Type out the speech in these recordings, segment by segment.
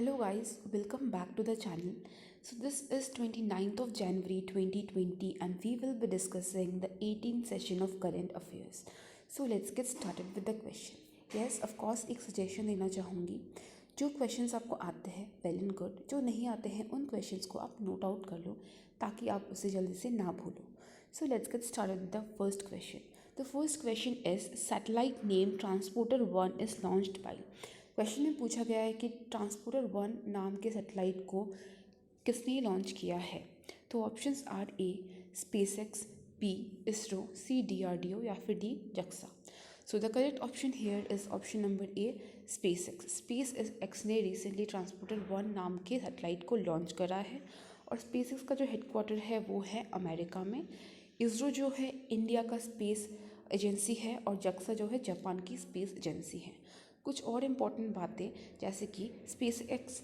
Hello guys, welcome back to the channel. So this is 29th of January 2020 and we will be discussing the 18th session of current affairs. So let's get started with the question. Yes, of course एक suggestion देना चाहूँगी. जो questions आपको आते हैं well and good, जो नहीं आते हैं उन questions को आप note out कर लो ताकि आप उसे जल्दी से ना भूलो. So let's get started with the first question. The first question is satellite name Transporter 1 is launched by. Question में पूछा गया है कि ट्रांसपोर्टर 1 नाम के सैटेलाइट को किसने लॉन्च किया है. तो options are A SpaceX, B ISRO, C DRDO या फिर D JAXA. So the correct option here is option number A SpaceX. SpaceX ने रिसेंटली ट्रांसपोर्टर 1 नाम के सैटेलाइट को लॉन्च करा है और स्पेसएक्स का जो हेडक्वार्टर है वो है अमेरिका में. इसरो जो है इंडिया का स्पेस एजेंसी है और जक्सा जो है जापान की स्पेस एजेंसी है. कुछ और इम्पॉर्टेंट बातें जैसे कि स्पेसएक्स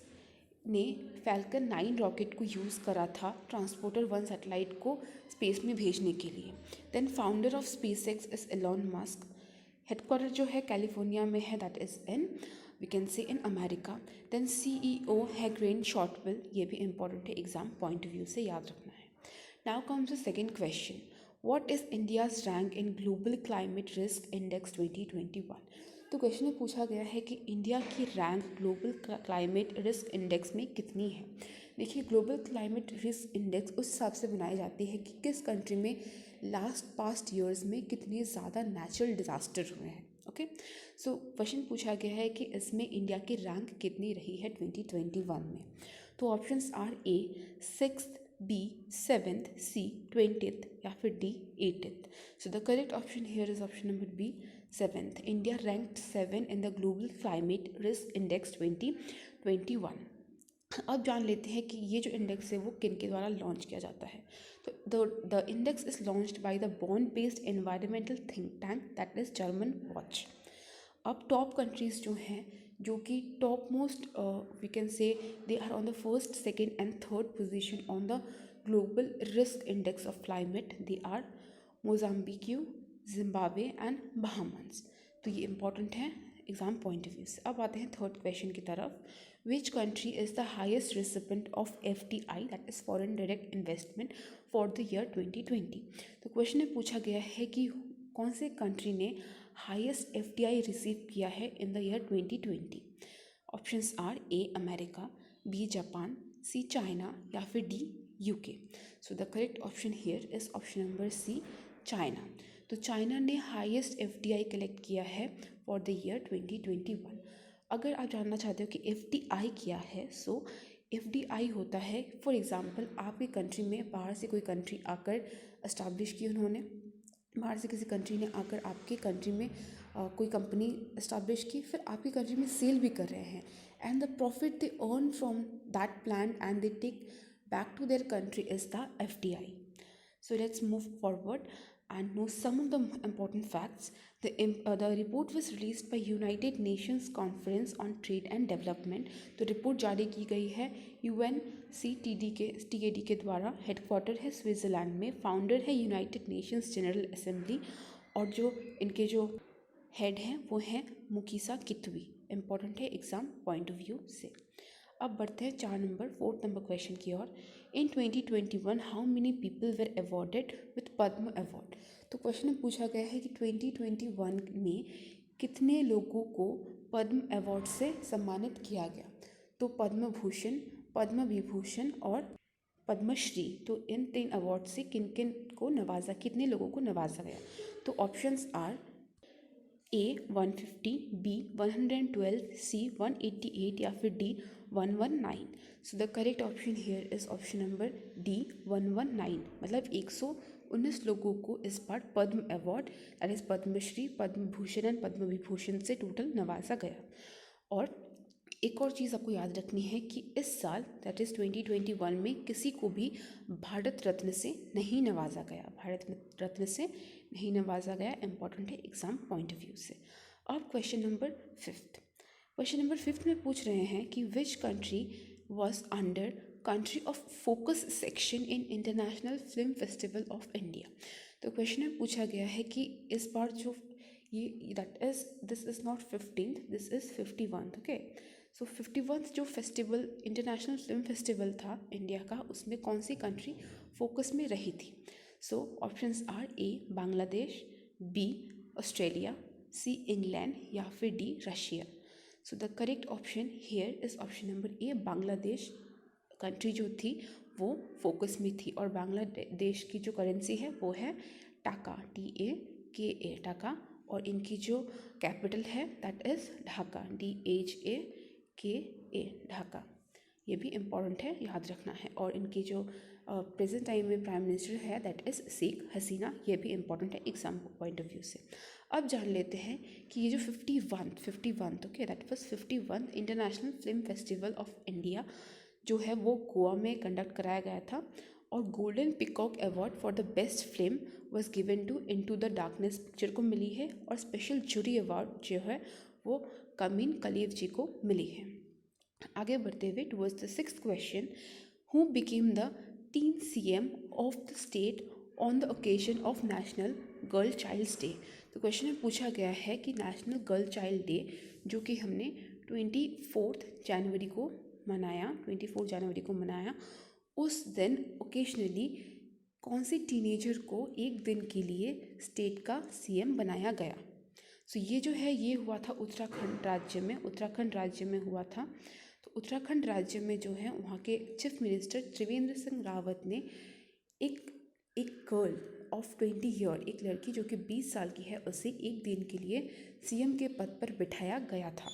ने फैल्कन 9 रॉकेट को यूज़ करा था ट्रांसपोर्टर 1 सैटेलाइट को स्पेस में भेजने के लिए. Then founder of SpaceX is Elon Musk. Headquarter जो है कैलिफोर्निया में है, that is in we can say in America. Then CEO है ग्रेन शॉर्टवेल. ये भी इंपॉर्टेंट है, एग्जाम पॉइंट ऑफ व्यू से याद रखना है. Now comes the second question. What is India's rank in global climate risk index 2021. तो question में पूछा गया है कि इंडिया की rank global climate risk index में कितनी है. देखिए, ग्लोबल क्लाइमेट रिस्क इंडेक्स उस हिसाब से बनाई जाती है कि किस कंट्री में पास्ट ईयर्स में कितने ज़्यादा नेचुरल डिज़ास्टर हुए हैं. ओके, सो क्वेश्चन पूछा गया है कि इसमें इंडिया की रैंक कितनी रही है 2021 में. तो options are A 6th, B 7th, C 20th या फिर D 8th. So the correct option here is option number B 7th. India ranked 7 in the Global Climate Risk Index 2021. अब जान लेते हैं कि ये जो इंडेक्स है वो किन के द्वारा लॉन्च किया जाता है. तो the index is launched by the Bonn based environmental think tank that is Germanwatch. अब टॉप कंट्रीज़ जो हैं जो कि top most we can say they are on the first, second and third position on the global risk index of climate. They are Mozambique, Zimbabwe and Bahamas. तो ये important है exam point of view से. अब आते हैं third question की तरफ. Which country is the highest recipient of FDI that is foreign direct investment for the year 2020. तो क्वेश्चन में पूछा गया है कि कौन से कंट्री ने हाइस्ट FDI रिसीव किया है in the year 2020. Options are A America, B Japan, C China या फिर D UK. So the correct option here is option number C China. तो चाइना ने हाईएस्ट FDI कलेक्ट किया है for the year 2021. अगर आप जानना चाहते हो कि FDI क्या है, सो FDI होता है, फॉर एग्ज़ाम्पल आपकी कंट्री में बाहर से कोई कंट्री आकर इस्टाब्लिश की, उन्होंने बाहर से किसी कंट्री ने आकर आपकी कंट्री में कोई कंपनी इस्टाब्लिश की, फिर आपकी कंट्री में सेल भी कर रहे हैं and the profit they earn from that plan and they take back to their country is the FDI. So let's move forward and know some of the important facts. The report was released by United Nations Conference on Trade and Development. तो report जारी की गई है UNCTAD के द्वारा. Headquarter है Switzerland में. Founder है यूनाइटेड नेशंस जनरल असेंबली और जो इनके जो हेड हैं वो हैं मुकीसा कितवी. इंपॉर्टेंट है एग्जाम पॉइंट ऑफ व्यू से. अब बढ़ते हैं फोर्थ नंबर क्वेश्चन की ओर. In 2021 how many people were awarded with Padma award. तो क्वेश्चन में पूछा गया है कि 2021 में कितने लोगों को पद्म अवार्ड से सम्मानित किया गया. तो पद्म भूषण, पद्म विभूषण और पद्मश्री. तो इन 3 अवार्ड से किन किन को नवाजा, कितने लोगों को नवाजा गया. तो options are A 150, B 112, C 188 या फिर D 119. So the correct option here is option number D 119. मतलब 119 लोगों को इस बार Padma award that is Padmashri, Padma Bhushan and Padma Vibhushan से टोटल नवाजा गया. और एक और चीज़ आपको याद रखनी है कि इस साल दैट इज़ 2021 में किसी को भी भारत रत्न से नहीं नवाजा गया. भारत रत्न से नहीं नवाजा गया. इंपॉर्टेंट है एग्जाम पॉइंट ऑफ व्यू से. अब क्वेश्चन नंबर 5 में पूछ रहे हैं कि which country was under country of focus section in international film festival of India. तो क्वेश्चन में पूछा गया है कि इस बार जो ये that is this is not 15th, this is 51th. Okay, so 51 जो फेस्टिवल इंटरनेशनल फिल्म फेस्टिवल था इंडिया का, उसमें कौन सी कंट्री फोकस में रही थी? So options are A Bangladesh, B Australia, C England या फिर D Russia. So the correct option here is option number A, Bangladesh country जो थी वो फोकस में थी। और बांग्लादेश की जो करेंसी है वो है टाका, TAKA टाका, और इनकी जो कैपिटल है that is Dhaka, DHAKA Dhaka. ये भी इम्पॉर्टेंट है, याद रखना है। और इनकी जो प्रेजेंट टाइम में प्राइम मिनिस्टर है दैट इज़ शेख हसीना, ये भी इम्पॉर्टेंट है एग्जाम पॉइंट ऑफ व्यू से। अब जान लेते हैं कि ये जो 51 okay, that was 51 international film festival of India जो है वो गोवा में कंडक्ट कराया गया था। और golden peacock award for the best film was given to into the darkness picture को मिली है। और स्पेशल जूरी अवार्ड जो है वो कमीन कलीव जी को मिली है। आगे बढ़ते हुए towards the sixth question, who became the teen CM of the state on the occasion of national girl child's day. तो क्वेश्चन में पूछा गया है कि नेशनल गर्ल चाइल्ड डे जो कि हमने 24 जनवरी को मनाया, उस दिन ओकेजनली कौन सी टीनेजर को एक दिन के लिए स्टेट का CM बनाया गया? सो ये जो है ये हुआ था उत्तराखंड राज्य में हुआ था। तो उत्तराखंड राज्य में जो है वहाँ के चीफ मिनिस्टर त्रिवेंद्र सिंह रावत ने एक गर्ल ऑफ 20 ईयर, एक लड़की जो कि 20 साल की है, उसे एक दिन के लिए CM के पद पर बिठाया गया था।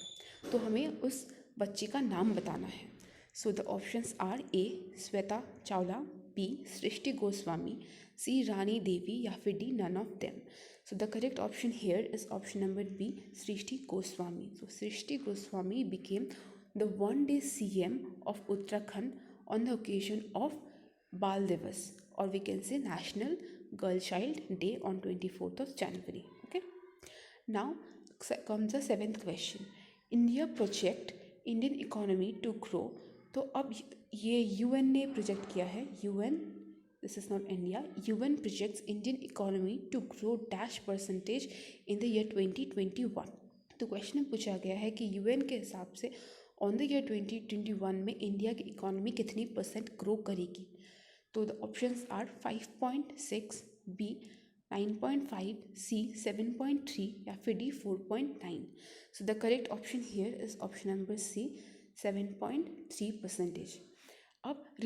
तो हमें उस बच्ची का नाम बताना है। So the options are A Shweta Chawla, B Srishti Goswami, C Rani Devi या फिर D none of them. So the correct option here is option number B, Srishti Goswami. So Srishti Goswami became the one-day CM of Uttarakhand on the occasion of Bal Divas, or we can say National Girl Child Day on 24th of January. Okay. Now comes the seventh question. India project Indian economy to grow. तो अब ये UN ने project किया है, UN, this is not India, UN projects Indian economy to grow dash percentage in the year 2021. तो question में पूछा गया है कि UN के हिसाब से ऑन द ईयर 2021 में इंडिया की इकोनॉमी कितनी % ग्रो करेगी? तो the options are 5.6, B 9.5, C 7.3 या फिर D 4.9। So the correct option here is option number C, 7.3%। अब the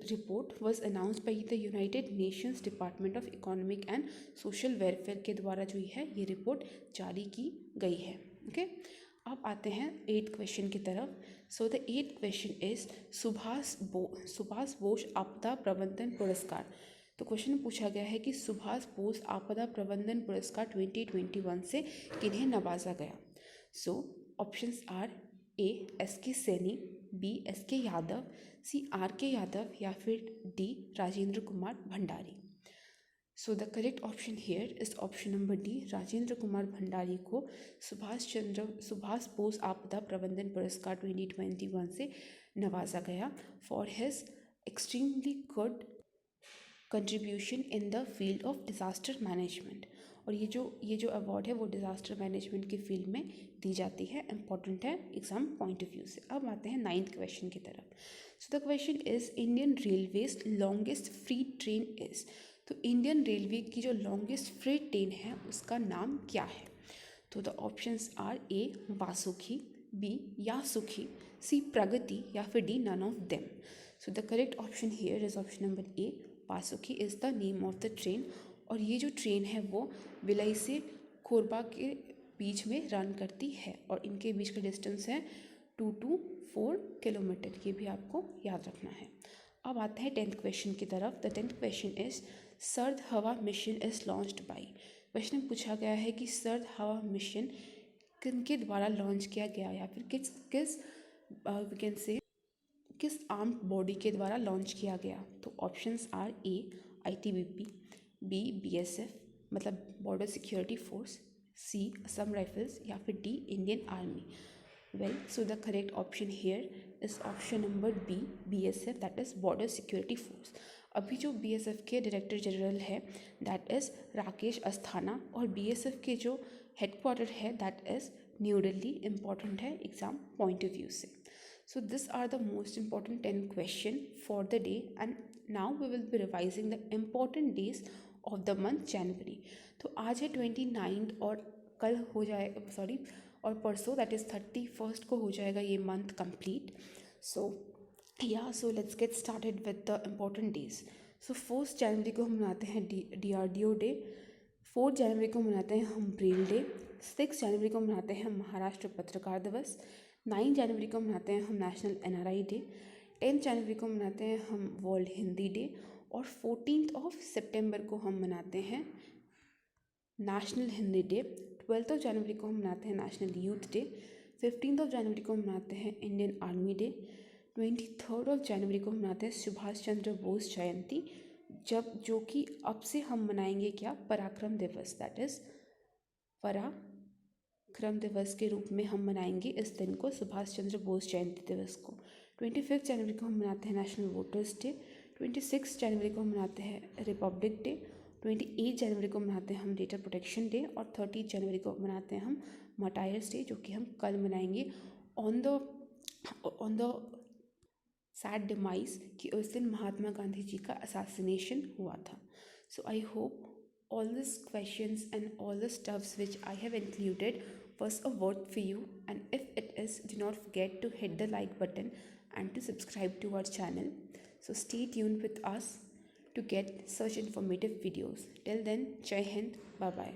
report was announced by the United Nations department of economic and social welfare के द्वारा जो है ये रिपोर्ट जारी की गई है। ओके, अब आते हैं 8th क्वेश्चन की तरफ। So the 8th question is Subhash Bose आपदा प्रबंधन पुरस्कार। तो क्वेश्चन में पूछा गया है कि सुभाष बोस आपदा प्रबंधन पुरस्कार 2021 से किन्हें नवाजा गया? So options are A SK Saini, B SK Yadav, C RK Yadav या फिर D Rajendra Kumar Bhandari. So the correct option here is option number D, Rajendra Kumar Bhandari को सुभाष बोस आपदा प्रबंधन पुरस्कार 2021 से नवाजा गया for his extremely good contribution in the field of disaster management. और ये जो अवार्ड है वो डिज़ास्टर मैनेजमेंट की फील्ड में दी जाती है, इंपॉर्टेंट है एग्जाम पॉइंट ऑफ व्यू से। अब आते हैं 9th क्वेश्चन की तरफ। So the question is Indian railways longest free train is. तो इंडियन रेलवे की जो लॉन्गेस्ट फ्री ट्रेन है उसका नाम क्या है? तो the options are A Vasuki, B Yasuki, C Pragati या फिर D none of them. So the correct option here is option number A, Vasuki is the name of the train. और ये जो ट्रेन है वो भिलाई से कोरबा के बीच में रन करती है और इनके बीच का डिस्टेंस है 2 to 4 किलोमीटर, ये भी आपको याद रखना है। अब आते हैं 10th क्वेश्चन की तरफ। द 10th क्वेश्चन इज सर्द हवा mission is launched bye. Question में पूछा गया है कि सर्द हवा मिशन किनके द्वारा लॉन्च किया गया या फिर किस वी कैन से किस आर्म्ड बॉडी के द्वारा लॉन्च किया गया? तो options are A ITBP, B BSF मतलब border security force, C Assam rifles या फिर D Indian army. Well, so the correct option here is option number B, BSF that is border security force. अभी जो BSF के director general है that is Rakesh Asthana और BSF के जो हेडक्वार्टर है that is New Delhi, important है एग्जाम पॉइंट ऑफ व्यू से। So these are the most important 10 question for the day, and now we will be revising the important days of the month January. तो आज है 29 और कल हो जाए सॉरी और परसों दैट इज़ 31 को हो जाएगा ये month complete. So so let's get started with the important days. सो 1 जनवरी को हम मनाते हैं DRDO डे. 4 जनवरी को मनाते हैं हम ब्रेल डे. 6 जनवरी को मनाते हैं महाराष्ट्र पत्रकार दिवस. 9 जनवरी को मनाते हैं हम नेशनल NRI डे. 10 जनवरी को मनाते हैं हम वर्ल्ड हिंदी डे. और 14 सितंबर को हम मनाते हैं नेशनल हिंदी डे. 12 जनवरी को हम मनाते हैं नेशनल यूथ डे. 15 जनवरी को मनाते हैं इंडियन आर्मी डे. 23 जनवरी को मनाते हैं सुभाष चंद्र बोस जयंती, जो कि अब से हम मनाएंगे क्या, पराक्रम दिवस. दैट इज़ पराक्रम दिवस के रूप में हम मनाएंगे इस दिन को, सुभाष चंद्र बोस जयंती दिवस को. 25 जनवरी को हम मनाते हैं नेशनल वोटर्स डे. 26 जनवरी को हम मनाते हैं रिपब्लिक डे. 28 जनवरी को मनाते हैं हम डेटा प्रोटेक्शन डे. और 30 जनवरी को मनाते हैं हम मार्टायर्स डे, जो कि हम कल मनाएंगे ऑन द सैड डिमाइज कि उस दिन महात्मा गांधी जी का असैसिनेशन हुआ था. So I hope all these questions and all the stuffs which I have included was a worth for you, and if it is, do not forget to hit the like button and to subscribe to our channel. So stay tuned with us to get such informative videos. Till then, Jai Hind, bye bye.